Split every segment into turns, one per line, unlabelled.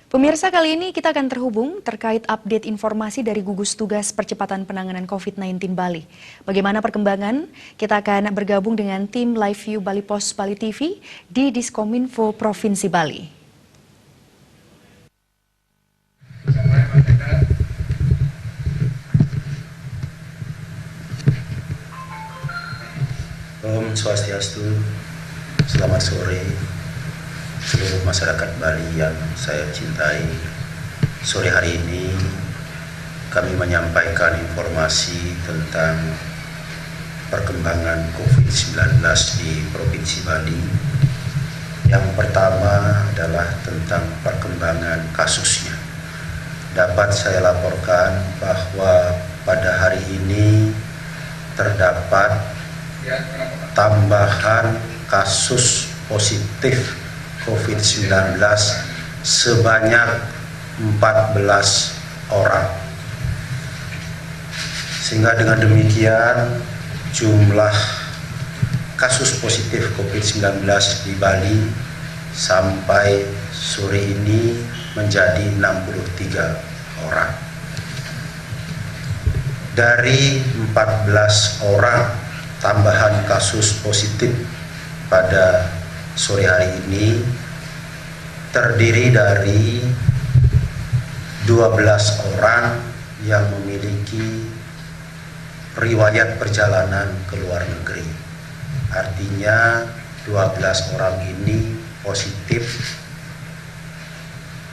Pemirsa, kali ini kita akan terhubung terkait update informasi dari Gugus Tugas Percepatan Penanganan COVID-19 Bali. Bagaimana perkembangan? Kita akan bergabung dengan tim Live View Bali Pos Bali TV di Diskominfo Provinsi Bali.
Om Swastiastu, selamat sore seluruh masyarakat Bali yang saya cintai. Sore hari ini kami menyampaikan informasi tentang perkembangan COVID-19 di Provinsi Bali. Yang pertama adalah tentang perkembangan kasusnya. Dapat saya laporkan bahwa pada hari ini terdapat tambahan kasus positif COVID-19 sebanyak 14 orang. Sehingga dengan demikian jumlah kasus positif COVID-19 di Bali sampai sore ini menjadi 63 orang. Dari 14 orang tambahan kasus positif pada sore hari ini terdiri dari 12 orang yang memiliki riwayat perjalanan ke luar negeri. Artinya 12 orang ini positif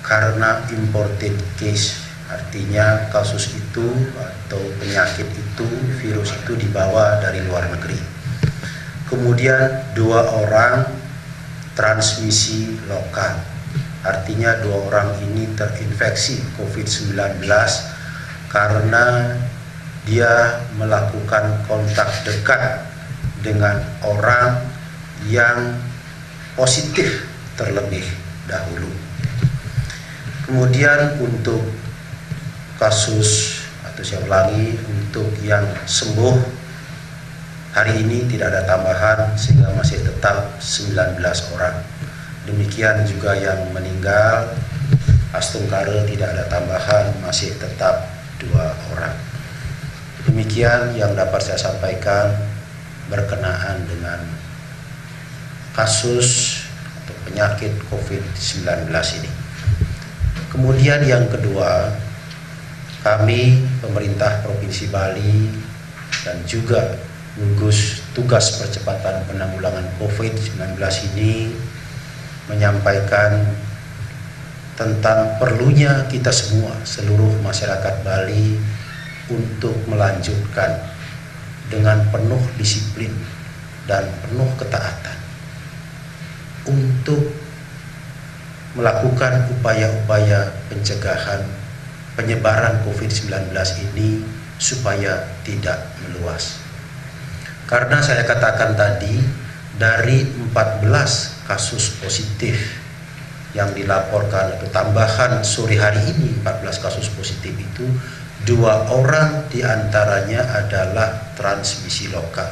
karena imported case. Artinya kasus itu atau penyakit itu, virus itu dibawa dari luar negeri. Kemudian 2 orang transmisi lokal. Artinya 2 orang ini terinfeksi COVID-19 karena dia melakukan kontak dekat dengan orang yang positif terlebih dahulu. Kemudian untuk kasus atau saya ulangi, untuk yang sembuh hari ini tidak ada tambahan sehingga masih tetap 19 orang. Demikian juga yang meninggal Astungkare tidak ada tambahan, masih tetap 2 orang. Demikian yang dapat saya sampaikan berkenaan dengan kasus atau penyakit COVID-19 ini. Kemudian yang kedua, kami pemerintah Provinsi Bali dan juga Gugus Tugas Percepatan Penanggulangan COVID-19 ini menyampaikan tentang perlunya kita semua, seluruh masyarakat Bali untuk melanjutkan dengan penuh disiplin dan penuh ketaatan untuk melakukan upaya-upaya pencegahan penyebaran COVID-19 ini supaya tidak meluas. Karena saya katakan tadi, dari 14 kasus positif yang dilaporkan atau tambahan sore hari ini 14 kasus positif itu, 2 orang diantaranya adalah transmisi lokal.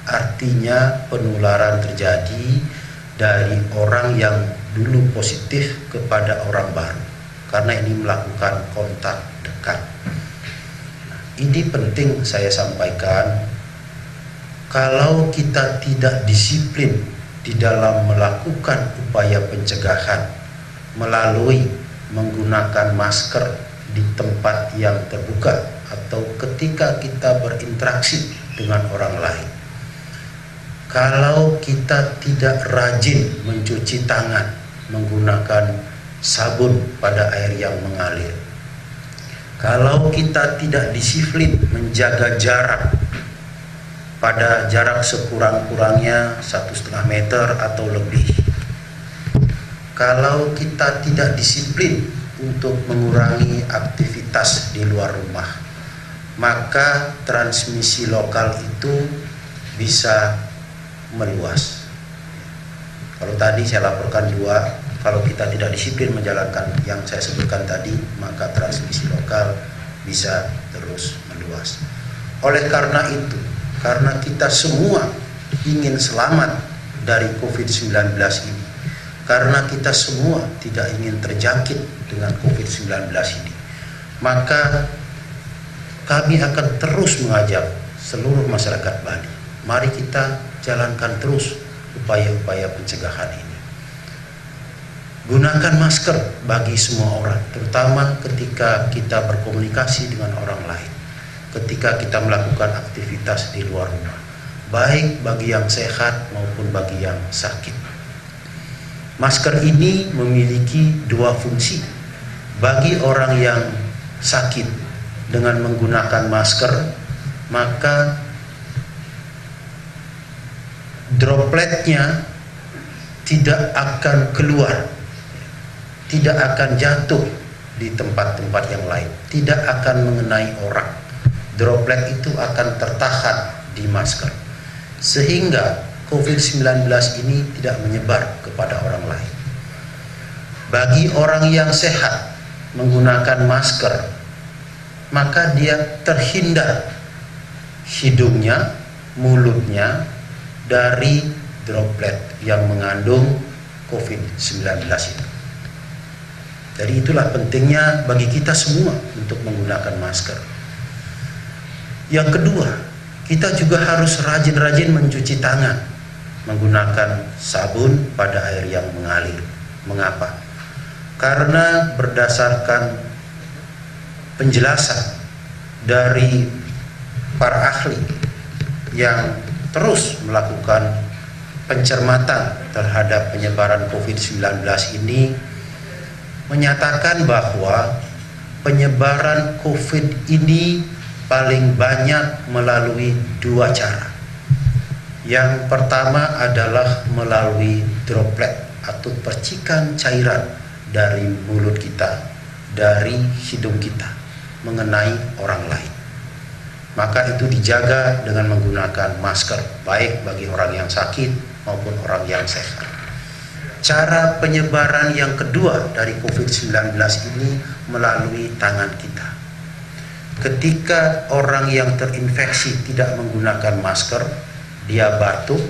Artinya penularan terjadi dari orang yang dulu positif kepada orang baru, karena ini melakukan kontak dekat. Ini penting saya sampaikan, kalau kita tidak disiplin di dalam melakukan upaya pencegahan melalui menggunakan masker di tempat yang terbuka atau ketika kita berinteraksi dengan orang lain, kalau kita tidak rajin mencuci tangan menggunakan sabun pada air yang mengalir, kalau kita tidak disiplin menjaga jarak pada jarak sekurang-kurangnya 1,5 meter atau lebih, kalau kita tidak disiplin untuk mengurangi aktivitas di luar rumah, maka transmisi lokal itu bisa meluas. Kalau tadi saya laporkan 2, kalau kita tidak disiplin menjalankan yang saya sebutkan tadi, maka transmisi lokal bisa terus meluas. Oleh karena itu, karena kita semua ingin selamat dari COVID-19 ini, karena kita semua tidak ingin terjangkit dengan COVID-19 ini. Maka kami akan terus mengajak seluruh masyarakat Bali, mari kita jalankan terus upaya-upaya pencegahan ini. Gunakan masker bagi semua orang, terutama ketika kita berkomunikasi dengan orang lain, ketika kita melakukan aktivitas di luar rumah, baik bagi yang sehat maupun bagi yang sakit. Masker ini memiliki dua fungsi. Bagi orang yang sakit, dengan menggunakan masker, maka dropletnya tidak akan keluar, tidak akan jatuh di tempat-tempat yang lain, tidak akan mengenai orang. Droplet itu akan tertahan di masker, sehingga COVID-19 ini tidak menyebar kepada orang lain. Bagi orang yang sehat menggunakan masker, maka dia terhindar hidungnya, mulutnya dari droplet yang mengandung COVID-19 itu. Jadi itulah pentingnya bagi kita semua untuk menggunakan masker. Yang kedua, kita juga harus rajin-rajin mencuci tangan menggunakan sabun pada air yang mengalir. Mengapa? Karena berdasarkan penjelasan dari para ahli yang terus melakukan pencermatan terhadap penyebaran COVID-19 ini, menyatakan bahwa penyebaran COVID ini paling banyak melalui dua cara. Yang pertama adalah melalui droplet atau percikan cairan dari mulut kita, dari hidung kita, mengenai orang lain. Maka itu dijaga dengan menggunakan masker, baik bagi orang yang sakit maupun orang yang sehat. Cara penyebaran yang kedua dari COVID-19 ini melalui tangan kita. Ketika orang yang terinfeksi tidak menggunakan masker, dia batuk,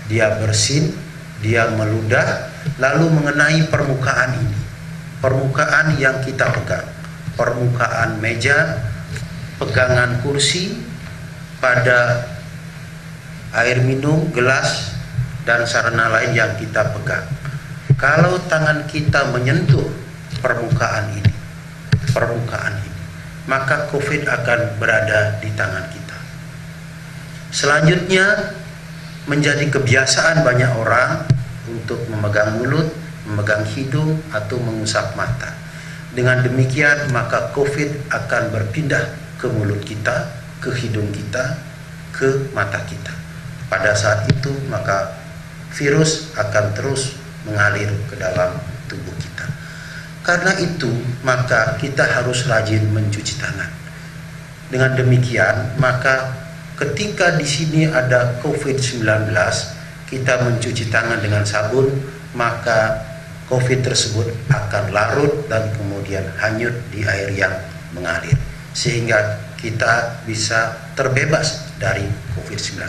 dia bersin, dia meludah, lalu mengenai permukaan ini. Permukaan yang kita pegang, permukaan meja, pegangan kursi, pada air minum, gelas, dan sarana lain yang kita pegang. Kalau tangan kita menyentuh permukaan ini, maka COVID akan berada di tangan kita. Selanjutnya, menjadi kebiasaan banyak orang untuk memegang mulut, memegang hidung, atau mengusap mata. Dengan demikian, maka COVID akan berpindah ke mulut kita, ke hidung kita, ke mata kita. Pada saat itu, maka virus akan terus mengalir ke dalam tubuh kita. Karena itu, maka kita harus rajin mencuci tangan. Dengan demikian, maka ketika di sini ada COVID-19, kita mencuci tangan dengan sabun, maka COVID tersebut akan larut dan kemudian hanyut di air yang mengalir, sehingga kita bisa terbebas dari COVID-19.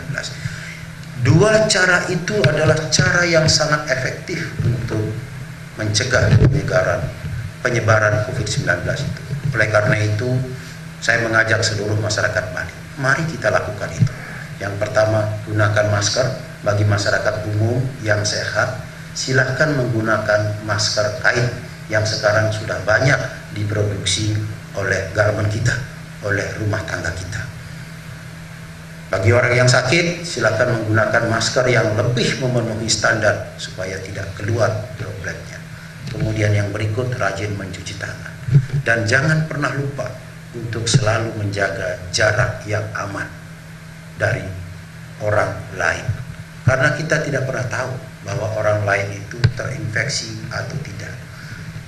Dua cara itu adalah cara yang sangat efektif untuk mencegah penyebaran COVID-19 itu. Oleh karena itu, saya mengajak seluruh masyarakat Bali, mari kita lakukan itu. Yang pertama, gunakan masker. Bagi masyarakat umum yang sehat, silahkan menggunakan masker kain yang sekarang sudah banyak diproduksi oleh garmen kita, oleh rumah tangga kita. Bagi orang yang sakit, silakan menggunakan masker yang lebih memenuhi standar supaya tidak keluar dropletnya. Kemudian yang berikut, rajin mencuci tangan. Dan jangan pernah lupa untuk selalu menjaga jarak yang aman dari orang lain. Karena kita tidak pernah tahu bahwa orang lain itu terinfeksi atau tidak.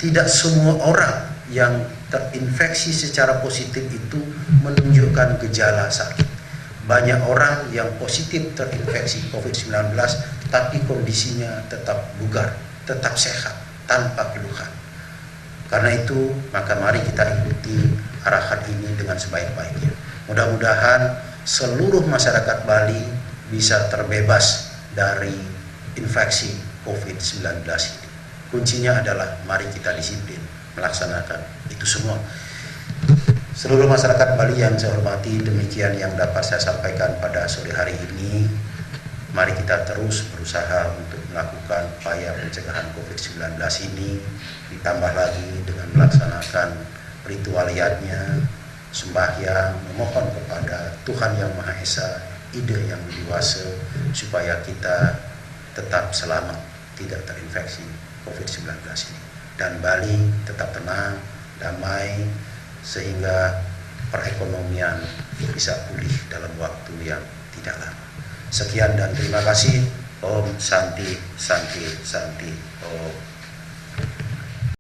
Tidak semua orang yang terinfeksi secara positif itu menunjukkan gejala sakit. Banyak orang yang positif terinfeksi COVID-19 tapi kondisinya tetap bugar, tetap sehat, tanpa keluhan. Karena itu, maka mari kita ikuti arahan ini dengan sebaik-baiknya. Mudah-mudahan seluruh masyarakat Bali bisa terbebas dari infeksi COVID-19 ini. kuncinya adalah mari kita disiplin melaksanakan itu semua. Seluruh masyarakat Bali yang saya hormati, demikian yang dapat saya sampaikan pada sore hari ini. Mari kita terus berusaha untuk melakukan upaya pencegahan COVID-19 ini, ditambah lagi dengan melaksanakan ritualiyatnya, sembahyang, memohon kepada Tuhan Yang Maha Esa, ide yang dewasa, supaya kita tetap selamat, tidak terinfeksi COVID-19 ini. Dan Bali tetap tenang, damai, sehingga perekonomian bisa pulih dalam waktu yang tidak lama. Sekian dan terima kasih. Om Santi Santi Santi Om.